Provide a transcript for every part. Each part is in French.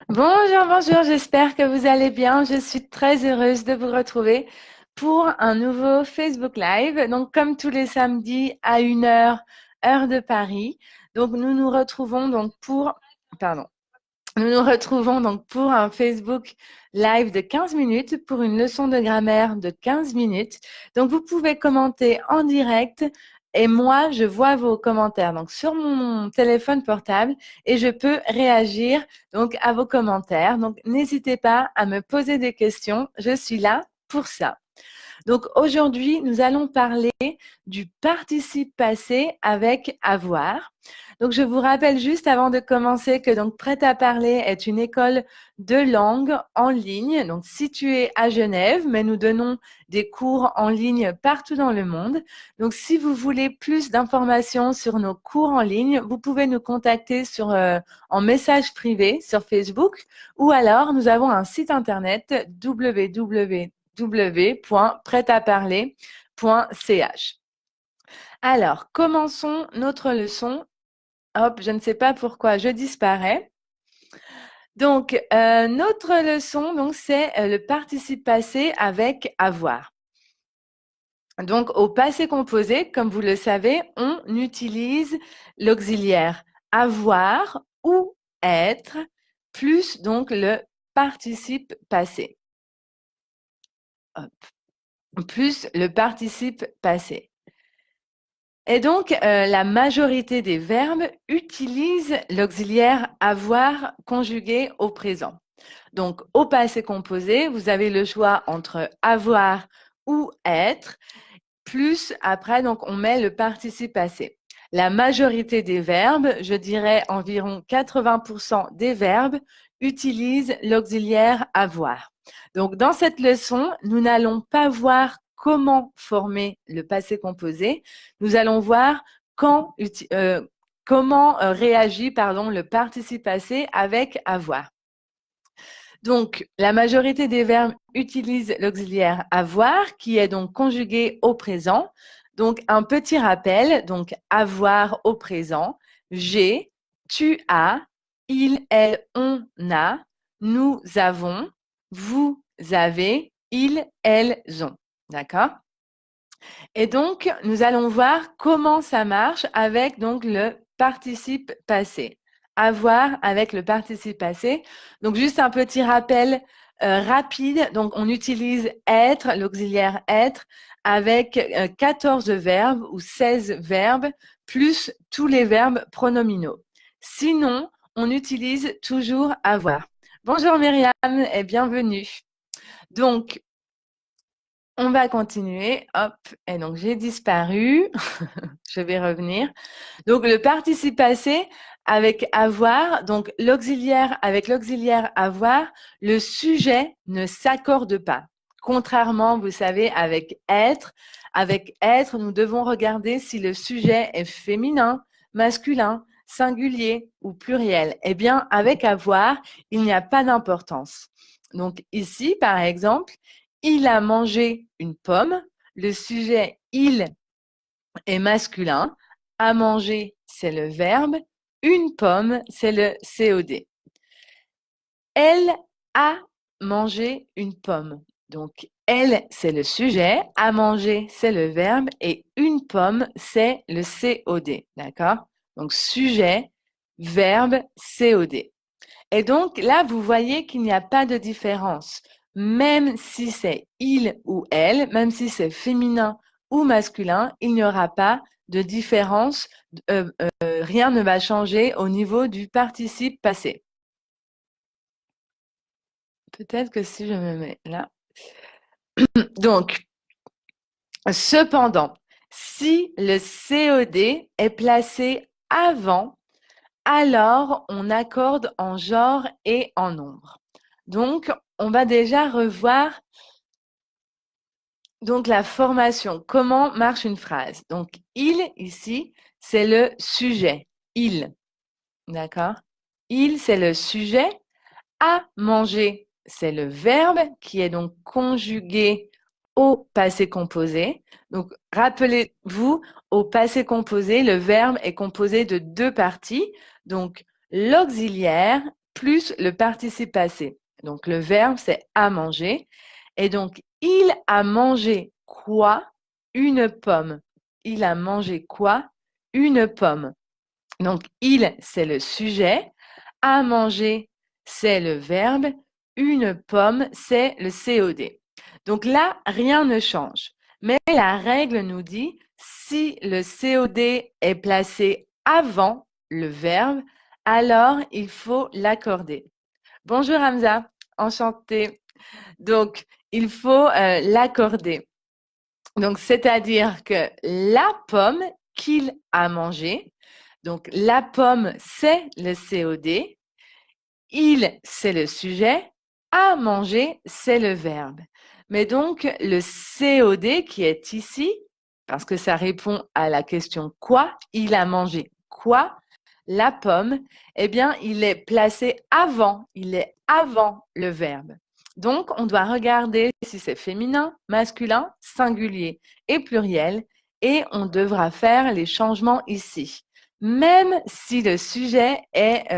Bonjour, bonjour, j'espère que vous allez bien. Je suis très heureuse de vous retrouver pour un nouveau Facebook Live. Donc, comme tous les samedis à 1 heure, heure de Paris. Donc, pardon, nous nous retrouvons donc pour un Facebook Live de 15 minutes pour une leçon de grammaire de 15 minutes. Donc, vous pouvez commenter en direct et moi, je vois vos commentaires donc sur mon téléphone portable et je peux réagir donc à vos commentaires. Donc, n'hésitez pas à me poser des questions. Je suis là pour ça. Donc aujourd'hui, nous allons parler du participe passé avec avoir. Donc je vous rappelle juste avant de commencer que donc Prêt à parler est une école de langue en ligne, donc située à Genève, mais nous donnons des cours en ligne partout dans le monde. Donc si vous voulez plus d'informations sur nos cours en ligne, vous pouvez nous contacter en message privé sur Facebook ou alors nous avons un site internet www.prêtaparler.ch. Alors, commençons notre leçon. Hop, je ne sais pas pourquoi je disparais. Donc, notre leçon, donc, c'est le participe passé avec avoir. Donc, au passé composé, comme vous le savez, on utilise l'auxiliaire avoir ou être plus donc le participe passé. Hop. Plus le participe passé. Et donc, la majorité des verbes utilisent l'auxiliaire avoir conjugué au présent. Donc, au passé composé, vous avez le choix entre avoir ou être, plus après, donc, on met le participe passé. La majorité des verbes, je dirais environ 80% des verbes, utilisent l'auxiliaire avoir. Donc, dans cette leçon, nous n'allons pas voir comment former le passé composé. Nous allons voir comment réagit le participe passé avec avoir. Donc, la majorité des verbes utilisent l'auxiliaire avoir, qui est donc conjugué au présent. Donc, un petit rappel, donc avoir au présent, j'ai, tu as, il, elle, on a, nous avons, vous avez, ils, elles ont. D'accord? Et donc, nous allons voir comment ça marche avec donc le participe passé. Avoir avec le participe passé. Donc, juste un petit rappel rapide. Donc, on utilise être, l'auxiliaire être, avec 14 verbes ou 16 verbes, plus tous les verbes pronominaux. Sinon, on utilise toujours avoir. Bonjour Myriam et bienvenue. Donc, on va continuer. Hop. Et donc, j'ai disparu. Je vais revenir. Donc, le participe passé avec avoir, donc l'auxiliaire avec l'auxiliaire avoir, le sujet ne s'accorde pas. Contrairement, vous savez, avec être, nous devons regarder si le sujet est féminin, masculin, singulier ou pluriel. Eh bien, avec avoir, il n'y a pas d'importance. Donc, ici, par exemple, il a mangé une pomme. Le sujet il est masculin. A manger, c'est le verbe. Une pomme, c'est le COD. Elle a mangé une pomme. Donc, elle, c'est le sujet. A manger, c'est le verbe. Et une pomme, c'est le COD. D'accord? Donc, sujet, verbe, COD. Et donc, là, vous voyez qu'il n'y a pas de différence. Même si c'est il ou elle, même si c'est féminin ou masculin, il n'y aura pas de différence. Rien ne va changer au niveau du participe passé. Peut-être que si je me mets là. Donc, cependant, si le COD est placé avant, alors on accorde en genre et en nombre. Donc, on va déjà revoir donc la formation. Comment marche une phrase? Donc, il, ici, c'est le sujet. Il. D'accord? Il, c'est le sujet. À manger, c'est le verbe qui est donc conjugué au passé composé. Donc, rappelez-vous, au passé composé, le verbe est composé de deux parties. Donc, l'auxiliaire plus le participe passé. Donc, le verbe, c'est a mangé. Et donc, il a mangé quoi? Une pomme. Il a mangé quoi? Une pomme. Donc, il, c'est le sujet. A manger, c'est le verbe. Une pomme, c'est le COD. Donc là, rien ne change. Mais la règle nous dit, si le COD est placé avant le verbe, alors il faut l'accorder. Bonjour Hamza, enchantée. Donc, il faut l'accorder. Donc, c'est-à-dire que la pomme qu'il a mangée, donc la pomme, c'est le COD, il, c'est le sujet, a mangé, c'est le verbe. Mais donc, le COD qui est ici, parce que ça répond à la question quoi, il a mangé quoi, la pomme, eh bien, il est placé avant, il est avant le verbe. Donc, on doit regarder si c'est féminin, masculin, singulier et pluriel, et on devra faire les changements ici. Même si le sujet est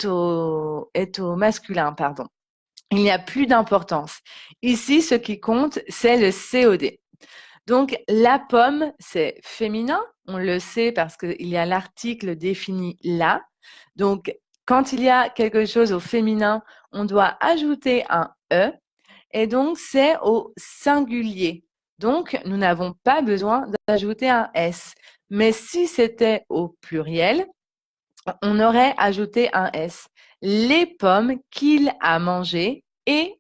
au masculin, pardon. Il n'y a plus d'importance. Ici, ce qui compte, c'est le COD. Donc, la pomme, c'est féminin. On le sait parce qu'il y a l'article défini là. Donc, quand il y a quelque chose au féminin, on doit ajouter un E. Et donc, c'est au singulier. Donc, nous n'avons pas besoin d'ajouter un S. Mais si c'était au pluriel, on aurait ajouté un S. Les pommes qu'il a mangées, ES.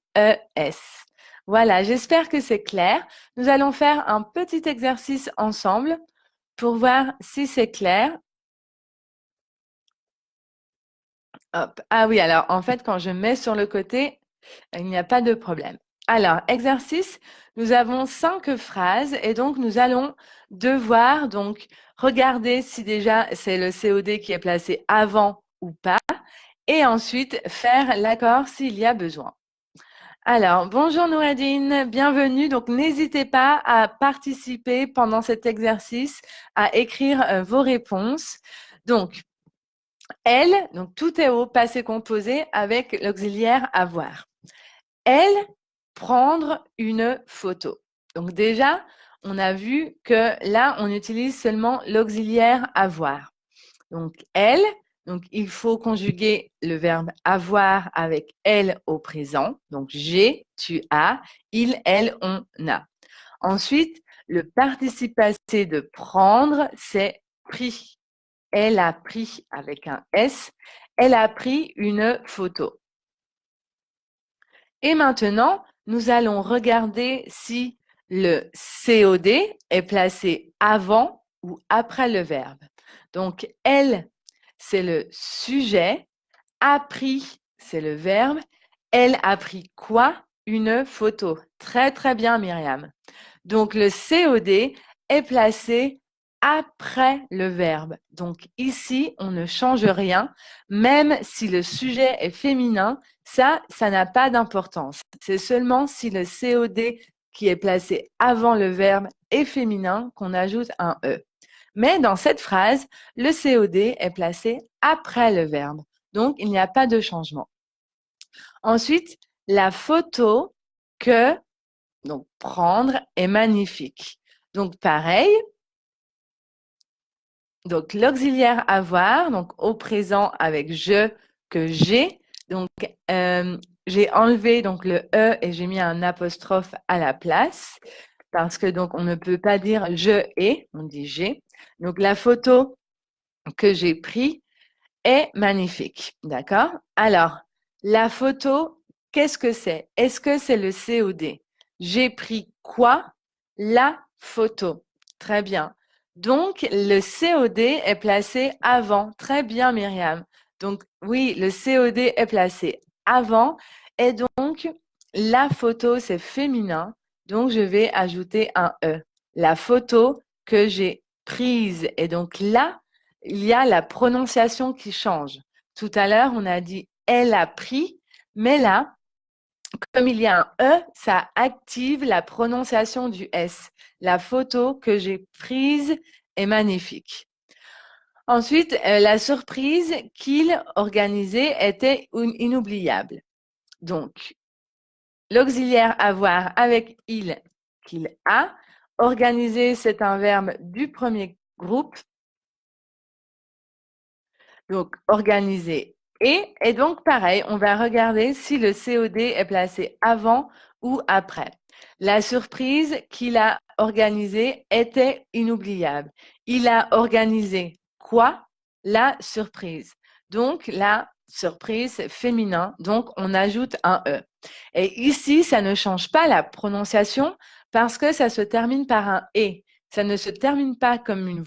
Voilà, j'espère que c'est clair. Nous allons faire un petit exercice ensemble pour voir si c'est clair. Hop. Ah oui, alors en fait, quand je mets sur le côté, il n'y a pas de problème. Alors, exercice, nous avons 5 phrases et donc nous allons devoir donc regarder si déjà c'est le COD qui est placé avant ou pas et ensuite faire l'accord s'il y a besoin. Alors, bonjour Nouradine, bienvenue. Donc, n'hésitez pas à participer pendant cet exercice, à écrire vos réponses. Donc, elle, donc tout est au passé composé avec l'auxiliaire avoir. Elle, prendre une photo. Donc déjà, on a vu que là, on utilise seulement l'auxiliaire avoir. Donc, elle, donc il faut conjuguer le verbe avoir avec elle au présent. Donc, j'ai, tu as, il, elle, on a. Ensuite, le participe passé de prendre, c'est pris. Elle a pris avec un S. Elle a pris une photo. Et maintenant, nous allons regarder si le COD est placé avant ou après le verbe. Donc, elle, c'est le sujet. A pris, c'est le verbe. Elle a pris quoi? Une photo. Très, très bien, Myriam. Donc, le COD est placé après le verbe. Donc, ici, on ne change rien. Même si le sujet est féminin, ça n'a pas d'importance. C'est seulement si le COD qui est placé avant le verbe est féminin qu'on ajoute un E. Mais dans cette phrase, le COD est placé après le verbe. Donc, il n'y a pas de changement. Ensuite, la photo que, donc prendre, est magnifique. Donc, pareil. Donc, l'auxiliaire avoir, donc au présent avec je que j'ai. Donc, j'ai enlevé donc le E et j'ai mis un apostrophe à la place parce que donc on ne peut pas dire je ai, on dit j'ai. Donc, la photo que j'ai prise est magnifique. D'accord? Alors, la photo, qu'est-ce que c'est? Est-ce que c'est le COD? J'ai pris quoi? La photo. Très bien. Donc, le COD est placé avant. Très bien, Myriam. Donc, oui, le COD est placé avant. Et donc, la photo, c'est féminin. Donc, je vais ajouter un E. La photo que j'ai prise. Et donc là, il y a la prononciation qui change. Tout à l'heure, on a dit elle a pris, mais là, comme il y a un E, ça active la prononciation du S. La photo que j'ai prise est magnifique. Ensuite, la surprise qu'il organisait était inoubliable. Donc, l'auxiliaire avoir avec il qu'il a. Organiser, c'est un verbe du premier groupe. Donc, organiser et donc, pareil, on va regarder si le COD est placé avant ou après. La surprise qu'il a organisée était inoubliable. Il a organisé quoi? La surprise. Donc, la surprise féminin. Donc, on ajoute un E. Et ici, ça ne change pas la prononciation parce que ça se termine par un E. Ça ne se termine pas comme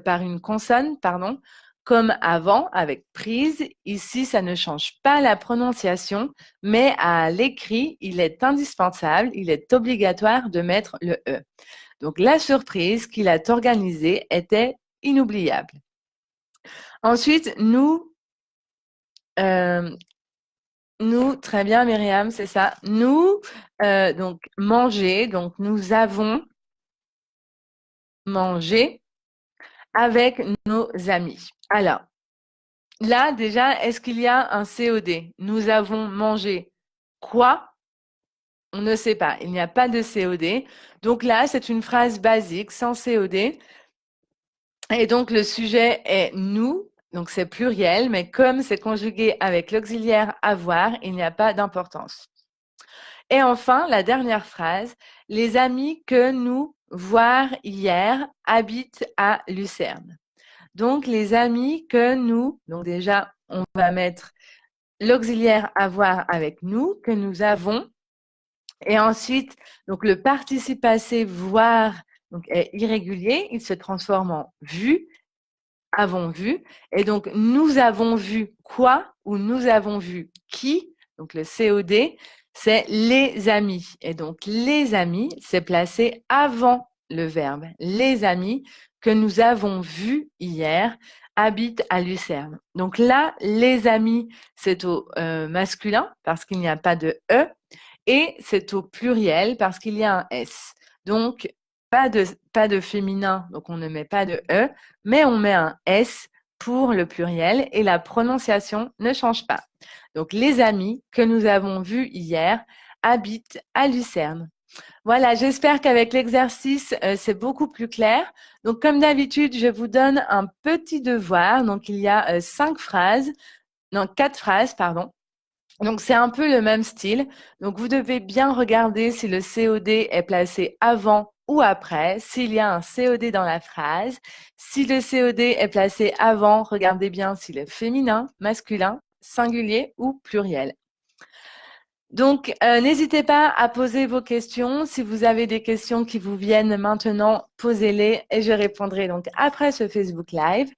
par une consonne, pardon, comme avant avec prise. Ici, ça ne change pas la prononciation, mais à l'écrit, il est indispensable, il est obligatoire de mettre le E. Donc, la surprise qu'il a organisée était inoubliable. Ensuite, très bien, Myriam, c'est ça. Donc, manger, donc nous avons mangé avec nos amis. Alors, là, déjà, est-ce qu'il y a un COD? Nous avons mangé quoi? On ne sait pas. Il n'y a pas de COD. Donc là, c'est une phrase basique, sans COD. Et donc, le sujet est nous. Donc, c'est pluriel, mais comme c'est conjugué avec l'auxiliaire avoir, il n'y a pas d'importance. Et enfin, la dernière phrase, les amis que nous voir hier habitent à Lucerne. Donc, les amis que nous, donc déjà, on va mettre l'auxiliaire avoir avec nous, que nous avons. Et ensuite, donc le participe passé voir donc, est irrégulier, il se transforme en vu, avons vu. Et donc, nous avons vu quoi ou nous avons vu qui. Donc, le COD, c'est les amis. Et donc, les amis, c'est placé avant le verbe. Les amis que nous avons vus hier habitent à Lucerne. Donc là, les amis, c'est au masculin parce qu'il n'y a pas de E. Et c'est au pluriel parce qu'il y a un S. Donc, pas de féminin, donc on ne met pas de E, mais on met un S pour le pluriel et la prononciation ne change pas. Donc, les amis que nous avons vus hier habitent à Lucerne. Voilà, j'espère qu'avec l'exercice, c'est beaucoup plus clair. Donc, comme d'habitude, je vous donne un petit devoir. Donc, il y a 4 phrases, pardon. Donc, c'est un peu le même style. Donc, vous devez bien regarder si le COD est placé avant ou après, s'il y a un COD dans la phrase. Si le COD est placé avant, regardez bien s'il est féminin, masculin, singulier ou pluriel. Donc, n'hésitez pas à poser vos questions. Si vous avez des questions qui vous viennent maintenant, posez-les et je répondrai donc après ce Facebook Live.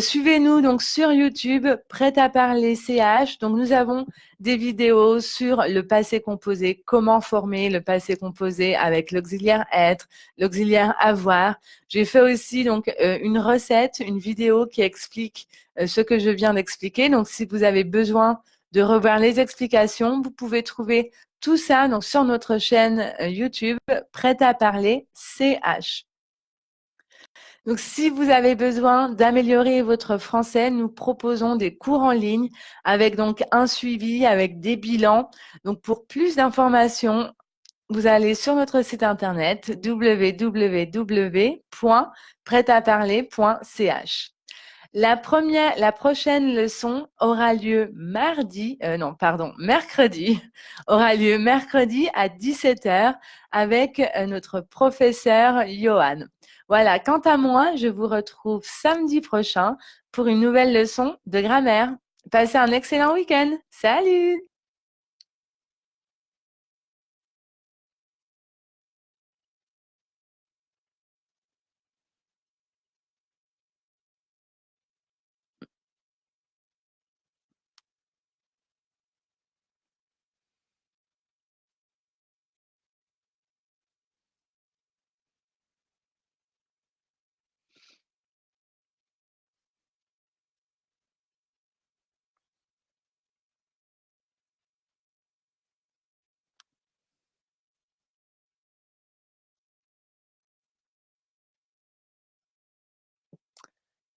Suivez-nous donc sur YouTube, Prêt à parler CH. Donc nous avons des vidéos sur le passé composé, comment former le passé composé avec l'auxiliaire être, l'auxiliaire avoir. J'ai fait aussi donc une recette, une vidéo qui explique ce que je viens d'expliquer. Donc si vous avez besoin de revoir les explications, vous pouvez trouver tout ça donc sur notre chaîne YouTube, Prêt à parler CH. Donc, si vous avez besoin d'améliorer votre français, nous proposons des cours en ligne avec donc un suivi, avec des bilans. Donc, pour plus d'informations, vous allez sur notre site internet www.prêtaparler.ch. La prochaine leçon aura lieu mercredi, aura lieu mercredi à 17 h avec notre professeur Johan. Voilà, quant à moi, je vous retrouve samedi prochain pour une nouvelle leçon de grammaire. Passez un excellent week-end. Salut!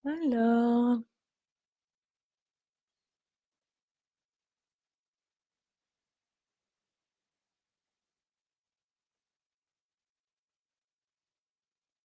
Alors.